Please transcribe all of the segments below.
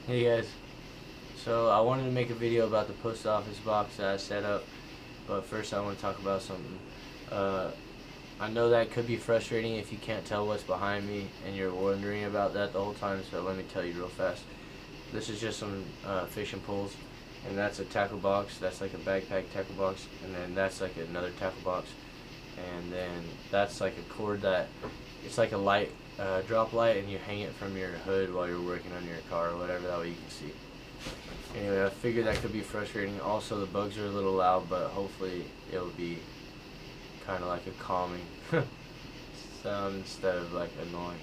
Hey guys, so I wanted to make a video about the post office box that I set up, but first I want to talk about something. Uh, I know that could be frustrating if you can't tell what's behind me and you're wondering about that the whole time, so let me tell you real fast. This is just some fishing poles, and that's a tackle box, that's like a backpack tackle box, and then that's like another tackle box, and then that's like a cord that, it's like a light, drop light, and you hang it from your hood while you're working on your car or whatever, that way you can see. Anyway, I figured that could be frustrating. Also, the bugs are a little loud, but hopefully it'll be kind of like a calming sound instead of like annoying.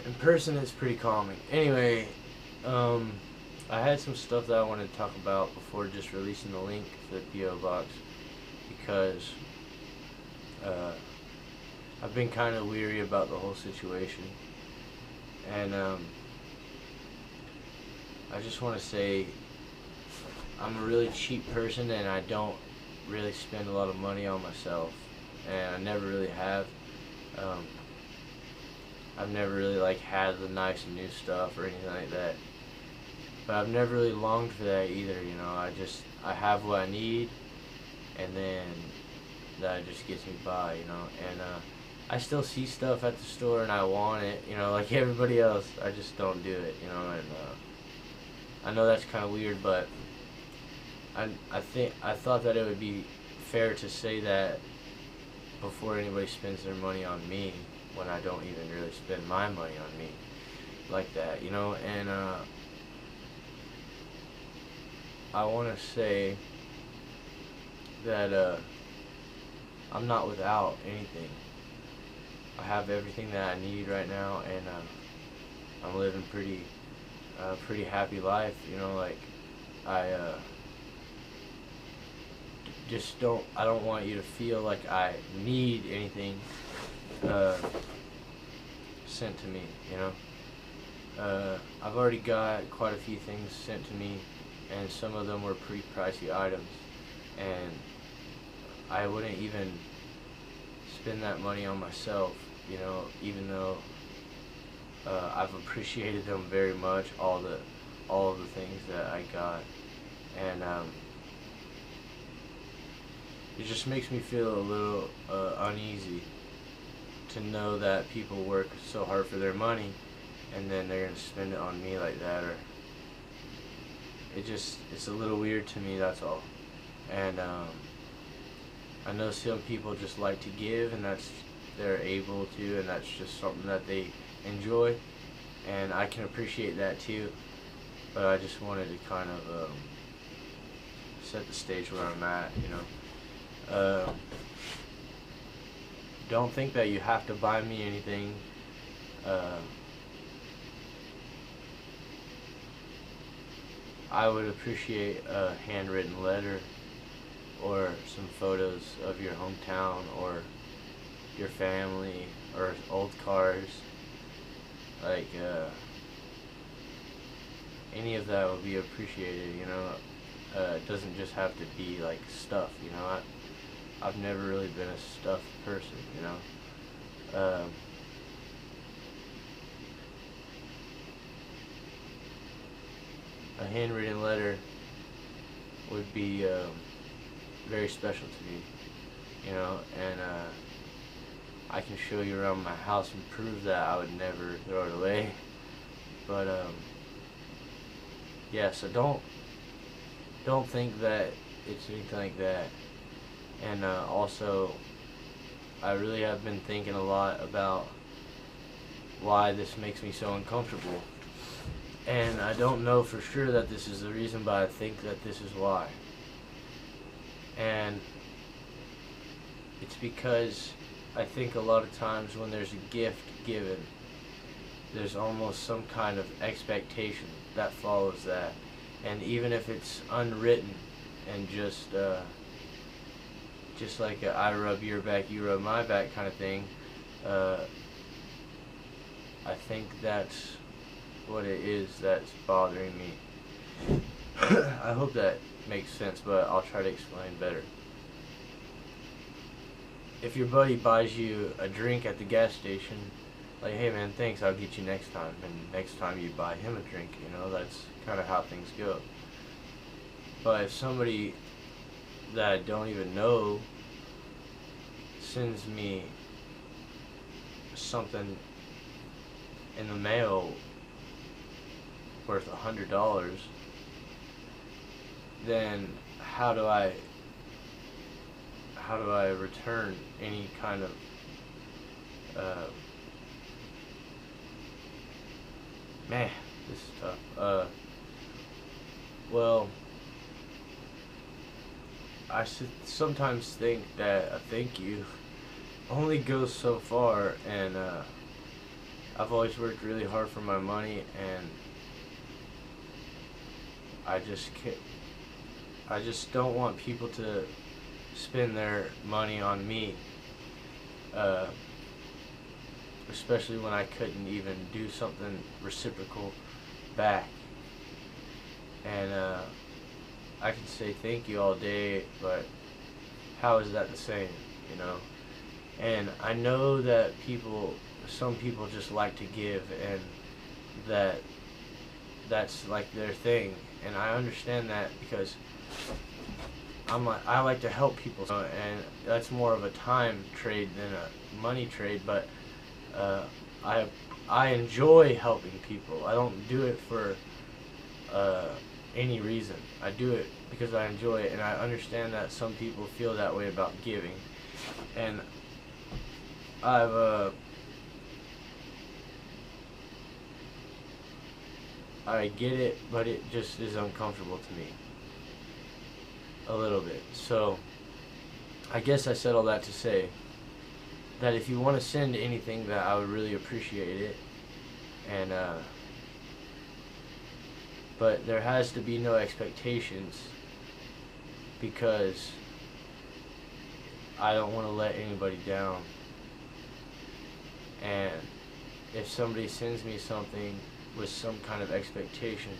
In person, it's pretty calming. Anyway, I had some stuff that I wanted to talk about before just releasing the link for the PO box, because I've been kind of weary about the whole situation, and I just want to say I'm a really cheap person, and I don't really spend a lot of money on myself, and I never really have. Um, I've never really like had the nice new stuff or anything like that, but I've never really longed for that either. You know, I have what I need, and then that just gets me by. You know, and I still see stuff at the store and I want it. You know, like everybody else. I just don't do it. You know, and I know that's kind of weird, but I thought that it would be fair to say that before anybody spends their money on me, when I don't even really spend my money on me like that, you know. And I want to say that I'm not without anything. I have everything that I need right now, and I'm living pretty happy life, you know. Like I I don't want you to feel like I need anything sent to me, you know. I've already got quite a few things sent to me, and some of them were pretty pricey items, and I wouldn't even spend that money on myself, you know, even though I've appreciated them very much, all of the things that I got, and it just makes me feel a little uneasy to know that people work so hard for their money and then they're gonna spend it on me like that. Or it's a little weird to me, that's all. And I know some people just like to give, and they're able to, and that's just something that they enjoy, and I can appreciate that too. But I just wanted to kind of set the stage where I'm at, you know. Don't think that you have to buy me anything. I would appreciate a handwritten letter or some photos of your hometown or your family or old cars. Like any of that would be appreciated, you know. It doesn't just have to be like stuff, you know. I've never really been a stuffed person, you know. A handwritten letter would be very special to me, you know, and I can show you around my house and prove that I would never throw it away. But yeah, so don't think that it's anything like that. And also, I really have been thinking a lot about why this makes me so uncomfortable. And I don't know for sure that this is the reason, but I think that this is why. And it's because I think a lot of times when there's a gift given, there's almost some kind of expectation that follows that. And even if it's unwritten and just like a I rub your back, you rub my back kind of thing, I think that's what it is that's bothering me. I hope that makes sense, but I'll try to explain better. If your buddy buys you a drink at the gas station like, hey man, thanks, I'll get you next time, and next time you buy him a drink, you know, that's kind of how things go. But if somebody that I don't even know sends me something in the mail worth $100, then how do I return any kind of man, this is tough. Well, I should sometimes think that a thank you only goes so far, and I've always worked really hard for my money, and I just don't want people to spend their money on me, especially when I couldn't even do something reciprocal back. And I can say thank you all day, but how is that the same, you know? And I know that some people just like to give, and that's like their thing, and I understand that, because I like to help people, so, and that's more of a time trade than a money trade. But I enjoy helping people. I don't do it for any reason. I do it because I enjoy it, and I understand that some people feel that way about giving, and I get it, but it just is uncomfortable to me a little bit. So I guess I said all that to say that if you want to send anything, that I would really appreciate it, and but there has to be no expectations, because I don't want to let anybody down. And if somebody sends me something with some kind of expectation,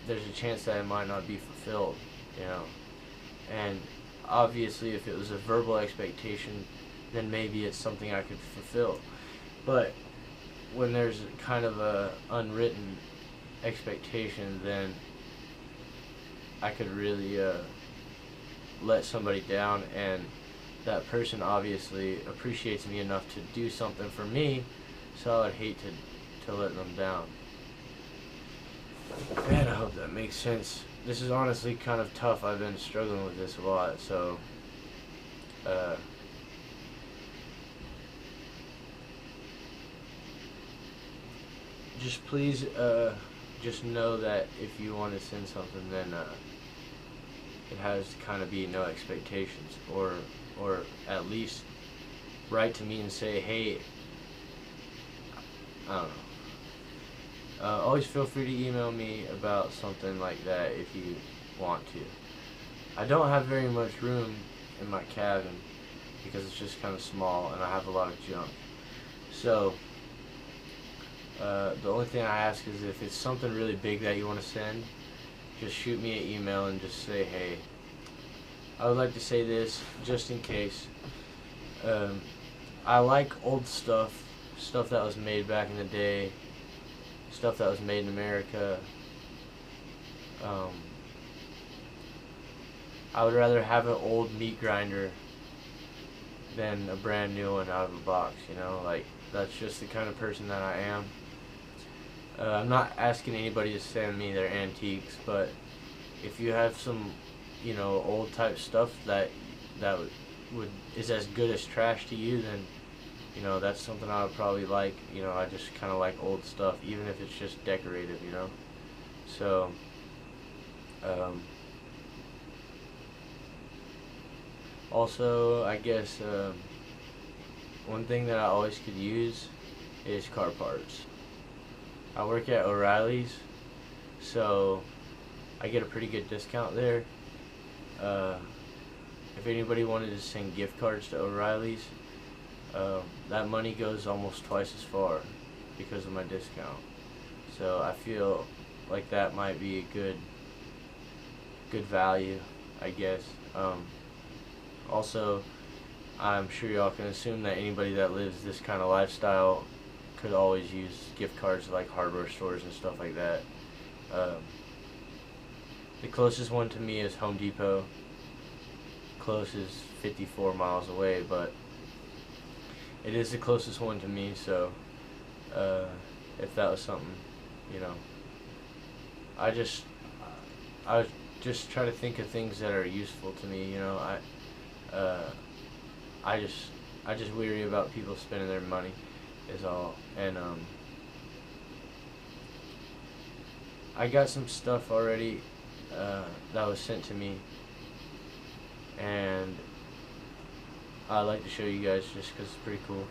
there's a chance that it might not be fulfilled, you know. And obviously if it was a verbal expectation, then maybe it's something I could fulfill. But when there's kind of a unwritten expectation, then I could really let somebody down, and that person obviously appreciates me enough to do something for me, so I would hate to let them down. Man, I hope that makes sense. This is honestly kind of tough. I've been struggling with this a lot, so just please just know that if you want to send something, then it has to kind of be no expectations, or at least write to me and say, hey, I don't know. Always feel free to email me about something like that if you want to. I don't have very much room in my cabin because it's just kind of small, and I have a lot of junk. So the only thing I ask is, if it's something really big that you want to send, just shoot me an email and just say, hey, I would like to say this just in case. I like old stuff that was made back in the day, stuff that was made in America. I would rather have an old meat grinder than a brand new one out of a box, you know? Like, that's just the kind of person that I am. I'm not asking anybody to send me their antiques, but if you have some, you know, old type stuff that is as good as trash to you, then, you know, that's something I would probably like. You know, I just kind of like old stuff, even if it's just decorative, you know. So also, I guess one thing that I always could use is car parts. I work at O'Reilly's, so I get a pretty good discount there. If anybody wanted to send gift cards to O'Reilly's, that money goes almost twice as far because of my discount. So I feel like that might be a good value, I guess. Also, I'm sure y'all can assume that anybody that lives this kind of lifestyle could always use gift cards to like hardware stores and stuff like that. The closest one to me is Home Depot. Close is 54 miles away, but it is the closest one to me, so if that was something, you know, I just try to think of things that are useful to me, you know. I just weary about people spending their money is all. And I got some stuff already that was sent to me, and I'd like to show you guys just because it's pretty cool.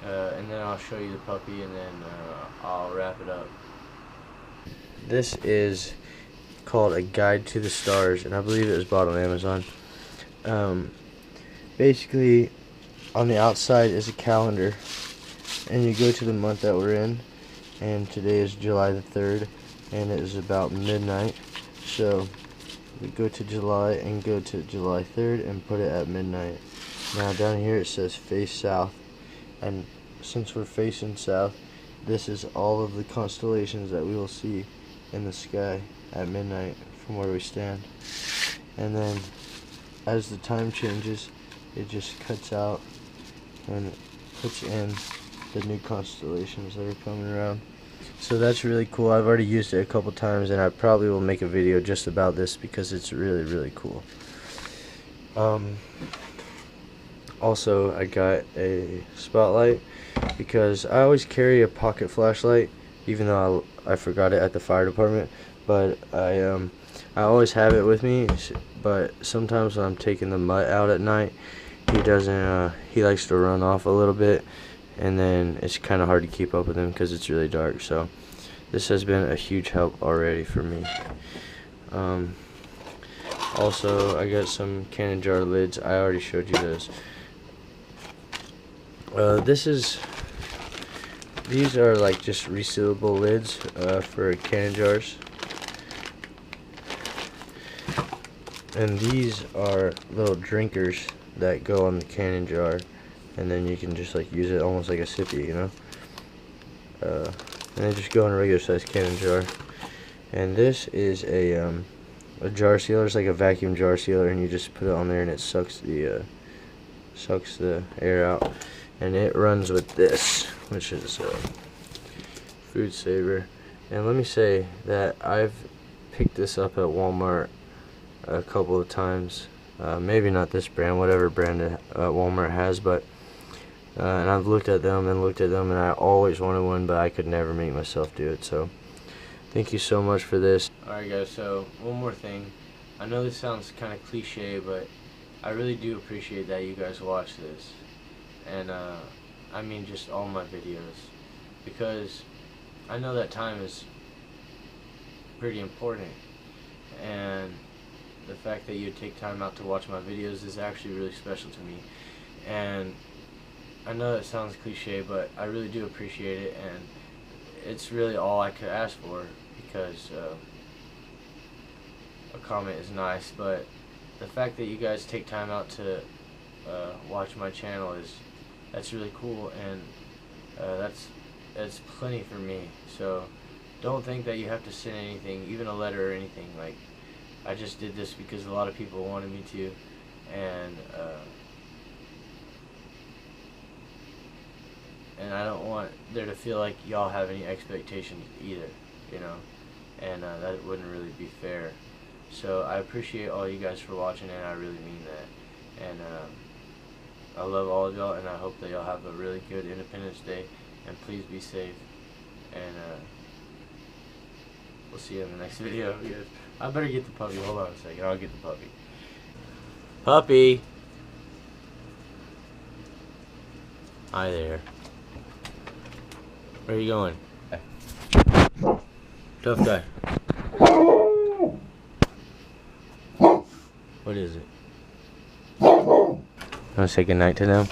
And then I'll show you the puppy, and then I'll wrap it up. This is called A Guide to the Stars, and I believe it was bought on Amazon. Basically, on the outside is a calendar, and you go to the month that we're in, and today is July the 3rd, and it is about midnight. So we go to July and go to July 3rd and put it at midnight. Now down here it says face south, and since we're facing south, this is all of the constellations that we will see in the sky at midnight from where we stand. And then as the time changes, it just cuts out and puts in the new constellations that are coming around. So that's really cool. I've already used it a couple times, and I probably will make a video just about this because it's really cool. Also, I got a spotlight because I always carry a pocket flashlight, even though I forgot it at the fire department. But I always have it with me. But sometimes when I'm taking the mutt out at night, he doesn't. He likes to run off a little bit, and then it's kind of hard to keep up with him because it's really dark. So this has been a huge help already for me. Also, I got some cannon jar lids. I already showed you those. These are like just resealable lids for cannon jars. And these are little drinkers that go on the cannon jar, and then you can just like use it almost like a sippy, you know. And they just go in a regular size cannon jar. And this is a jar sealer. It's like a vacuum jar sealer, and you just put it on there, and it sucks the air out. And it runs with this, which is a food saver. And let me say that I've picked this up at Walmart a couple of times. Maybe not this brand, whatever brand Walmart has, but and I've looked at them, and I always wanted one, but I could never make myself do it. So thank you so much for this. Alright guys, so one more thing. I know this sounds kind of cliche, but I really do appreciate that you guys watch this. And I mean just all my videos, because I know that time is pretty important, and the fact that you take time out to watch my videos is actually really special to me. And I know that sounds cliche, but I really do appreciate it, and it's really all I could ask for, because a comment is nice, but the fact that you guys take time out to watch my channel that's really cool, and that's plenty for me. So don't think that you have to send anything, even a letter or anything. Like, I just did this because a lot of people wanted me to, and I don't want there to feel like y'all have any expectations either, you know, and that wouldn't really be fair. So I appreciate all you guys for watching, and I really mean that. And I love all of y'all, and I hope that y'all have a really good Independence Day, and please be safe, and we'll see you in the next video. I better get the puppy. Hold on a second, I'll get the puppy. Puppy! Hi there. Where are you going? Tough guy. What is it? Want to say goodnight to them?